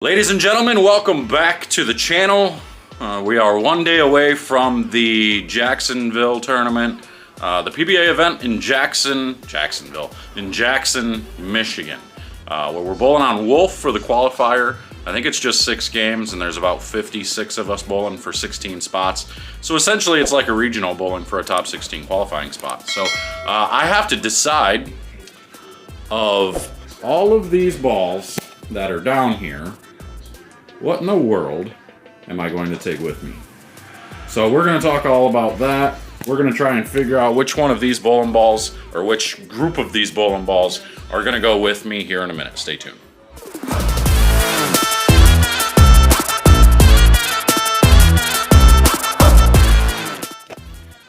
Ladies and gentlemen, welcome back to the channel. We are one day away from the Jacksonville tournament, the PBA event in Jackson, Michigan, where we're bowling on Wolf for the qualifier. I think it's just 6 games and there's about 56 of us bowling for 16 spots. So essentially it's like a regional bowling for a top 16 qualifying spot. So I have to decide of all of these balls that are down here, what in the world am I going to take with me? So we're going to talk all about that. We're going to try and figure out which one of these bowling balls, or which group of these bowling balls, are going to go with me here in a minute. Stay tuned.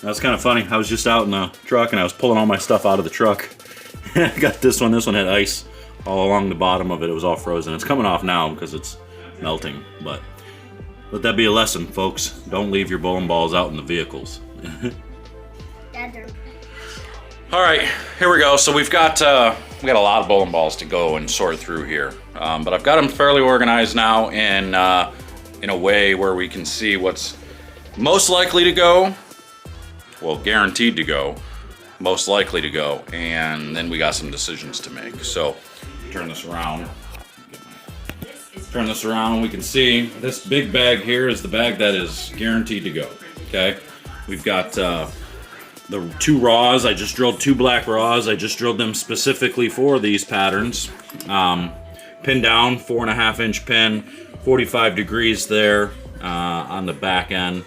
That's kind of funny. I was just out in the truck and I was pulling all my stuff out of the truck. I got this one. This one had ice all along the bottom of it. It was all frozen. It's coming off now because it's melting, but let that be a lesson, folks. Don't leave your bowling balls out in the vehicles. All right, here we go. So we got a lot of bowling balls to go and sort through here, but I've got them fairly organized now in a way where we can see what's most likely to go, well, guaranteed to go, most likely to go, and then we got some decisions to make. So turn this around. Turn this around, we can see this big bag here is the bag that is guaranteed to go, okay? We've got the 2 raws. I just drilled 2 black raws. I just drilled them specifically for these patterns. Pin down, 4.5-inch pin, 45 degrees there on the back end,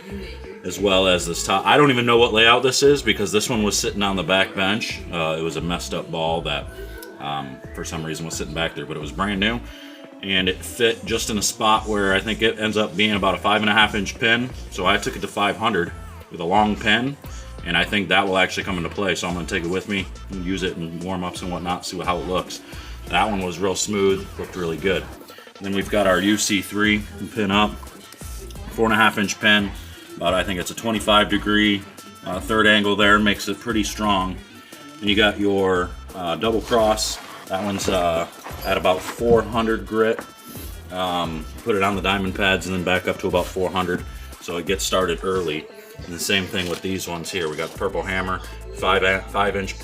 as well as this top. I don't even know what layout this is because this one was sitting on the back bench. It was a messed up ball that for some reason was sitting back there, but it was brand new. And it fit just in a spot where I think it ends up being about a 5.5-inch pin. So I took it to 500 with a long pin, and I think that will actually come into play. So I'm gonna take it with me and use it in warm-ups and whatnot, see how it looks. That one was real smooth, looked really good. And then we've got our UC3 pin up, 4.5-inch pin, about, I think it's a 25-degree third angle there, makes it pretty strong. And you got your double cross. That one's at about 400 grit. Put it on the diamond pads and then back up to about 400, so it gets started early. And the same thing with these ones here. We got the purple hammer, 5-inch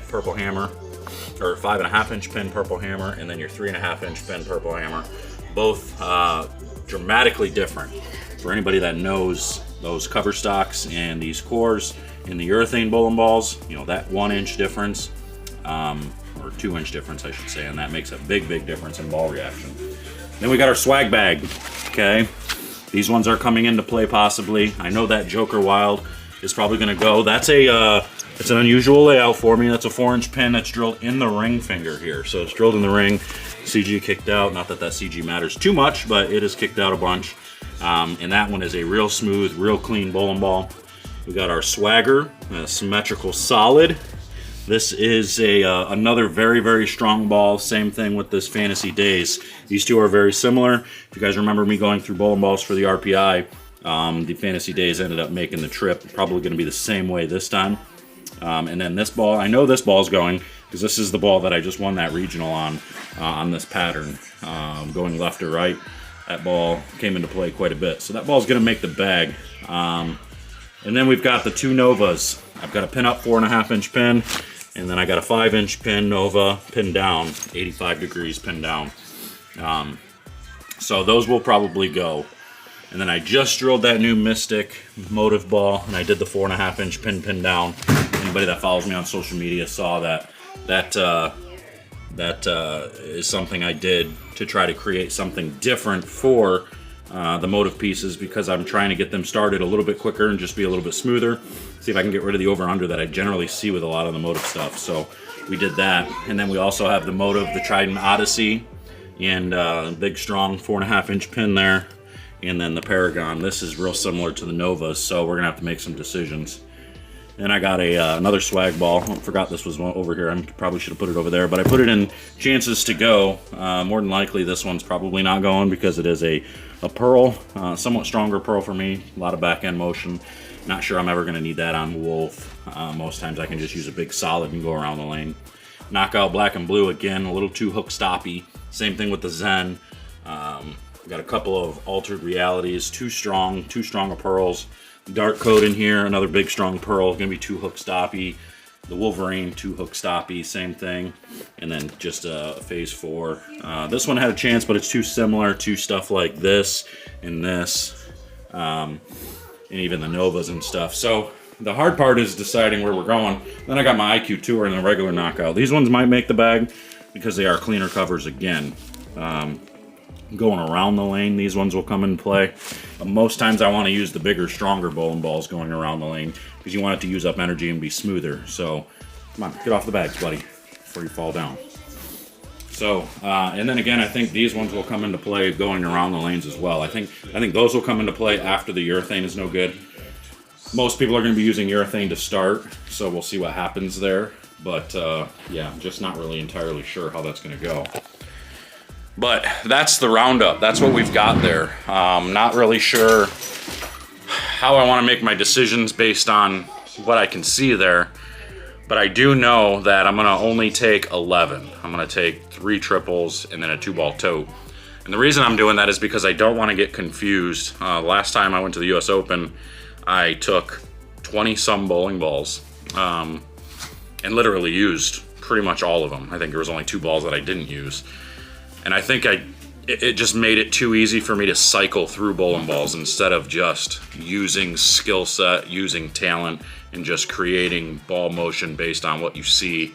purple hammer, or 5.5-inch pin purple hammer, and then your 3.5-inch pin purple hammer. Both dramatically different. For anybody that knows those cover stocks and these cores in the urethane bowling balls, you know that 1-inch difference. Or 2-inch difference, I should say, and that makes a big difference in ball reaction. Then we got our swag bag, okay? These ones are coming into play possibly. I know that Joker Wild is probably gonna go. That's it's an unusual layout for me. That's a 4-inch pin that's drilled in the ring finger here. So it's drilled in the ring, CG kicked out. Not that CG matters too much, but it is kicked out a bunch. And that one is a real smooth, real clean bowling ball. We got our Swagger, a symmetrical solid. This is another very strong ball. Same thing with this Fantasy Days. These two are very similar. If you guys remember me going through bowling balls for the RPI, the Fantasy Days ended up making the trip. Probably going to be the same way this time. And then this ball, I know this ball's going because this is the ball that I just won that regional on this pattern, going left or right. That ball came into play quite a bit. So that ball's going to make the bag. And then we've got the 2 Novas. I've got a pin up 4.5-inch pin. And then I got a 5-inch pin Nova, pin down, 85 degrees pin down. So those will probably go. And then I just drilled that new Mystic motive ball, and I did the 4.5-inch pin down. Anybody that follows me on social media saw that. That is something I did to try to create something different for the motive pieces, because I'm trying to get them started a little bit quicker and just be a little bit smoother. See if I can get rid of the over and under that I generally see with a lot of the motive stuff. So we did that. And then we also have the motive, the Trident Odyssey, and big strong 4.5-inch pin there. And then the Paragon. This is real similar to the Novas, so we're gonna have to make some decisions. Then I got another swag ball. I forgot this was one over here. I probably should have put it over there, but I put it in chances to go. More than likely this one's probably not going because it is a pearl, somewhat stronger pearl for me. A lot of back end motion. Not sure I'm ever going to need that on Wolf. Most times I can just use a big solid and go around the lane. Knockout black and blue again, a little too hook stoppy. Same thing with the Zen. Got a couple of altered realities, too strong of pearls. Dark coat in here, another big strong pearl, gonna be 2 hook stoppy. The Wolverine 2 hook stoppy, same thing. And then just a phase 4. This one had a chance, but it's too similar to stuff like this and this, and even the Novas and stuff. So the hard part is deciding where we're going. Then I got my IQ Tour and the regular knockout. These ones might make the bag because they are cleaner covers again. Going around the lane, these ones will come into play. Most times I want to use the bigger, stronger bowling balls going around the lane because you want it to use up energy and be smoother. So, come on, get off the bags, buddy, before you fall down. So, and then again, I think these ones will come into play going around the lanes as well. I think those will come into play after the urethane is no good. Most people are going to be using urethane to start, so we'll see what happens there. But, yeah, I'm just not really entirely sure how that's going to go. But that's the roundup. That's what we've got there. Not really sure how I want to make my decisions based on what I can see there. But I do know that I'm going to only take 11. I'm going to take 3 triples and then a 2-ball tote. And the reason I'm doing that is because I don't want to get confused. Last time I went to the US Open, I took 20-some bowling balls and literally used pretty much all of them. I think there was only 2 balls that I didn't use. And I think it just made it too easy for me to cycle through bowling balls instead of just using skill set, using talent, and just creating ball motion based on what you see.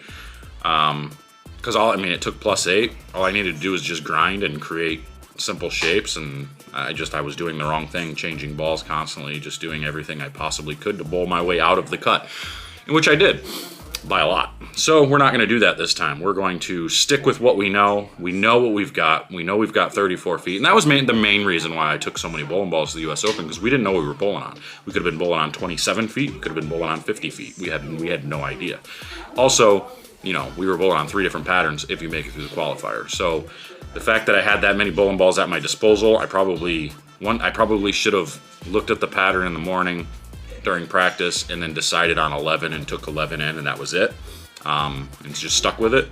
Because it took +8. All I needed to do was just grind and create simple shapes, and I was doing the wrong thing, changing balls constantly, just doing everything I possibly could to bowl my way out of the cut, which I did. By a lot. So we're not going to do that this time. We're going to stick with what we know. We know what we've got. We know we've got 34 feet. And that was the main reason why I took so many bowling balls to the US Open, because we didn't know what we were bowling on. We could have been bowling on 27 feet. We could have been bowling on 50 feet. We had no idea. Also, we were bowling on 3 different patterns if you make it through the qualifier. So the fact that I had that many bowling balls at my disposal, I probably should have looked at the pattern in the morning during practice and then decided on 11 and took 11 in, and that was it. And just stuck with it.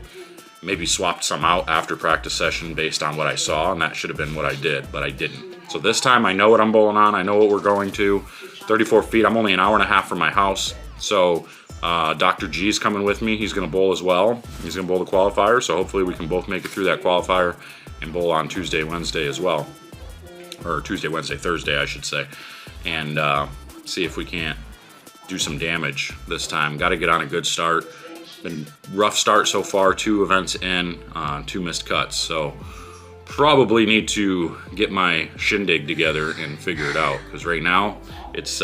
Maybe swapped some out after practice session based on what I saw, and that should have been what I did, but I didn't. So this time I know what I'm bowling on. I know what we're going to. 34 feet. I'm only an hour and a half from my house. So Dr. G's coming with me. He's going to bowl as well. He's going to bowl the qualifier, so hopefully we can both make it through that qualifier and bowl on Tuesday, Wednesday as well. Or Tuesday, Wednesday, Thursday, I should say. And see if we can't do some damage this time. Got to get on a good start. Been rough start so far, 2 events in, 2 missed cuts. So probably need to get my shindig together and figure it out, because right now it's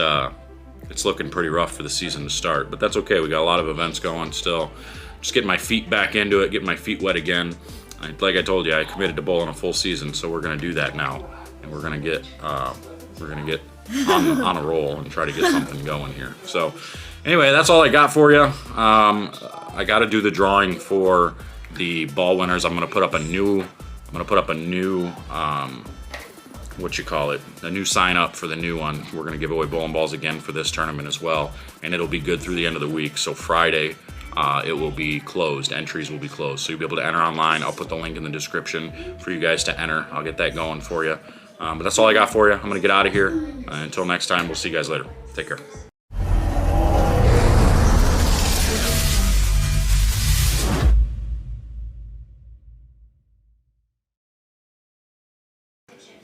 looking pretty rough for the season to start. But that's okay. We got a lot of events going still. Just getting my feet back into it, getting my feet wet again. Like I told you, I committed to bowling a full season, so we're going to do that now, and we're going to get on a roll and try to get something going here. So anyway, that's all I got for you. I got to do the drawing for the ball winners. I'm going to put up a new a new sign up for the new one. We're going to give away bowling balls again for this tournament as well, and it'll be good through the end of the week. So Friday it will be closed. Entries will be closed, so you'll be able to enter online. I'll put the link in the description for you guys to enter. I'll get that going for you. But that's all I got for you. I'm going to get out of here. Until next time, we'll see you guys later. Take care.